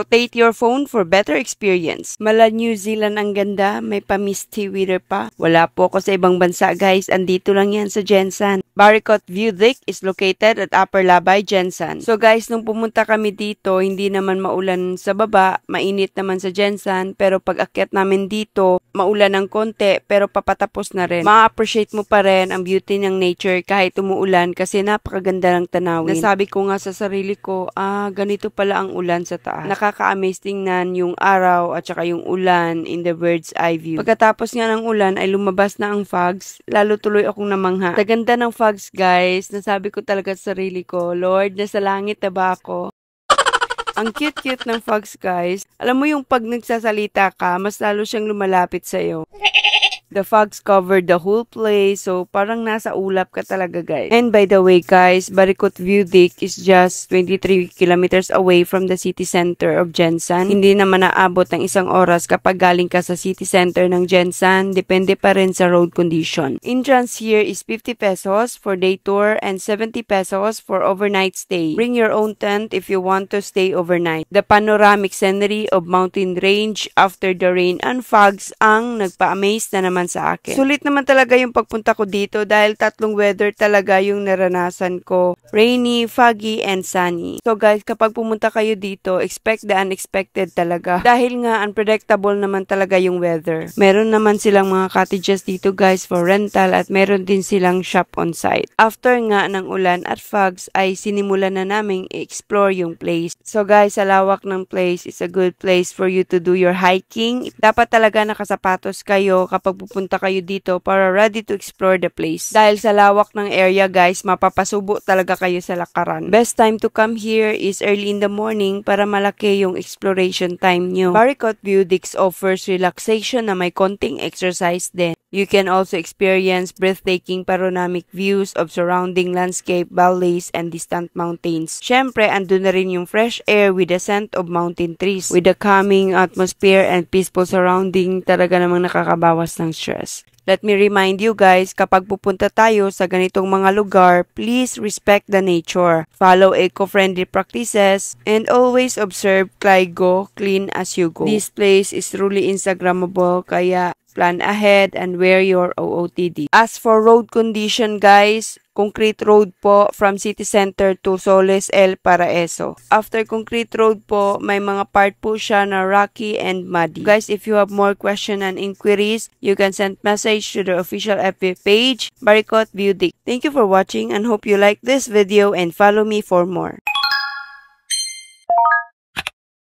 Rotate your phone for better experience. Mala New Zealand ang ganda, may pa-misty weather pa. Wala po ako sa ibang bansa guys, andito lang yan sa Jensan. Baricot View Deck is located at Upper Labay, Jensan. So guys, nung pumunta kami dito, hindi naman maulan sa baba, mainit naman sa Jensan, pero pag akyat namin dito, maulan ng konti, pero papatapos na rin. Ma-appreciate mo pa rin ang beauty ng nature kahit umuulan kasi napakaganda ng tanawin. Nasabi ko nga sa sarili ko, ganito pala ang ulan sa taas. Nakaka-amaze tingnan yung araw at saka yung ulan in the bird's eye view. Pagkatapos nga ng ulan ay lumabas na ang fogs, lalo tuloy akong namangha. Sa ganda ng fogs guys, nasabi ko talaga sa sarili ko, Lord, nasa langit na ba ako? Ang cute-cute ng fogs guys. Alam mo yung pag nagsasalita ka, mas lalo siyang lumalapit sa'yo. The fogs covered the whole place, so parang nasa ulap ka talaga guys. And by the way guys, Baricot View Deck is just 23 kilometers away from the city center of Jensan. Hindi naman naabot ng 1 oras kapag galing ka sa city center ng Jensan, depende pa rin sa road condition. Entrance here is 50 pesos for day tour and 70 pesos for overnight stay. Bring your own tent if you want to stay overnight. The panoramic scenery of mountain range after the rain and fogs ang nagpa-amaze na naman sa akin. Sulit naman talaga yung pagpunta ko dito dahil 3 weather talaga yung naranasan ko. Rainy, foggy, and sunny. So guys, kapag pumunta kayo dito, expect the unexpected talaga. Dahil nga unpredictable naman talaga yung weather. Meron naman silang mga cottages dito guys for rental at meron din silang shop on site. After nga ng ulan at fogs ay sinimulan na naming i-explore yung place. So guys, sa lawak ng place is a good place for you to do your hiking. Dapat talaga nakasapatos kayo kapag pupunta kayo dito para ready to explore the place. Dahil sa lawak ng area guys, mapapasubo talaga kayo sa lakaran. Best time to come here is early in the morning para malaki yung exploration time nyo. Baricot View Deck offers relaxation na may konting exercise din. You can also experience breathtaking panoramic views of surrounding landscape, valleys, and distant mountains. Syempre, andun na rin yung fresh air with the scent of mountain trees. With the calming atmosphere and peaceful surrounding, talaga namang nakakabawas ng stress. Let me remind you guys, kapag pupunta tayo sa ganitong mga lugar, please respect the nature, follow eco-friendly practices, and always observe Clygo, clean as you go. This place is truly Instagrammable, kaya plan ahead and wear your OOTD. As for road condition guys, concrete road po from city center to Soles El Paraíso. After concrete road po, may mga part po siya na rocky and muddy. Guys, if you have more question and inquiries, you can send message to the official FB page, Baricot View Deck. Thank you for watching and hope you like this video and follow me for more.